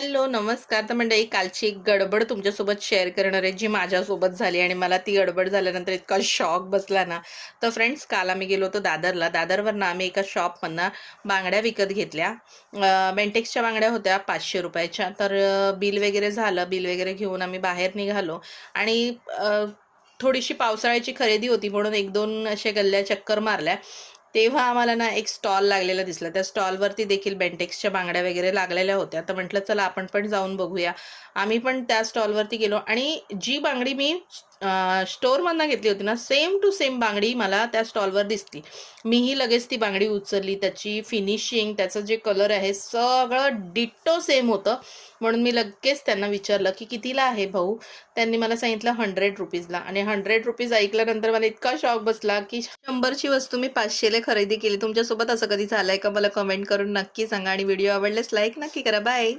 Hello, नमस्कार. तर मंडळी कालची एक गडबड तुमच्यासोबत शेअर करणार आहे, जी माझ्यासोबत झाली आणि मला ती गडबड झाल्यानंतर इतका शॉक बसला ना. तर फ्रेंड्स, काल आम्ही गेलो होतो दादरला. दादरवरनं आम्ही एका शॉपमधनं बांगड्या विकत घेतल्या. बेंटेक्सच्या बांगड्या होत्या ₹500च्या. तर बिल वगैरे झालं. बिल वगैरे घेऊन आम्ही बाहेर निघालो आणि थोडीशी पावसाळ्याची खरेदी होती म्हणून 1-2 अशा गल्ल्या चक्कर मारल्या. तेव्हा आम्हाला ना एक स्टॉल लागलेला दिसला. त्या स्टॉलवरती देखील बेंटेक्सच्या बांगड्या वगैरे लागलेल्या होत्या. तर म्हटलं चला आपण पण जाऊन बघूया. आम्ही पण त्या स्टॉलवरती गेलो आणि जी बांगडी मी स्टोअरमधनं घेतली होती ना, सेम टू सेम बांगडी मला त्या स्टॉलवर दिसली. मीही लगेच ती बांगडी उचलली. त्याची फिनिशिंग, त्याचं जे कलर आहे, सगळं डिट्टो सेम होतं. म्हणून मी लगेच त्यांना विचारलं, की "कितीला आहे भाऊ?" त्यांनी मला सांगितलं ₹100 ला आणि ₹100 ऐकल्यानंतर मला इतका शॉक बसला, की 100ची वस्तू मी 500ला खरेदी केली. तुमच्यासोबत असं कधी झालंय का? मला कमेंट करून नक्की सांगा आणि व्हिडिओ आवडल्यास लाईक नक्की करा. बाय.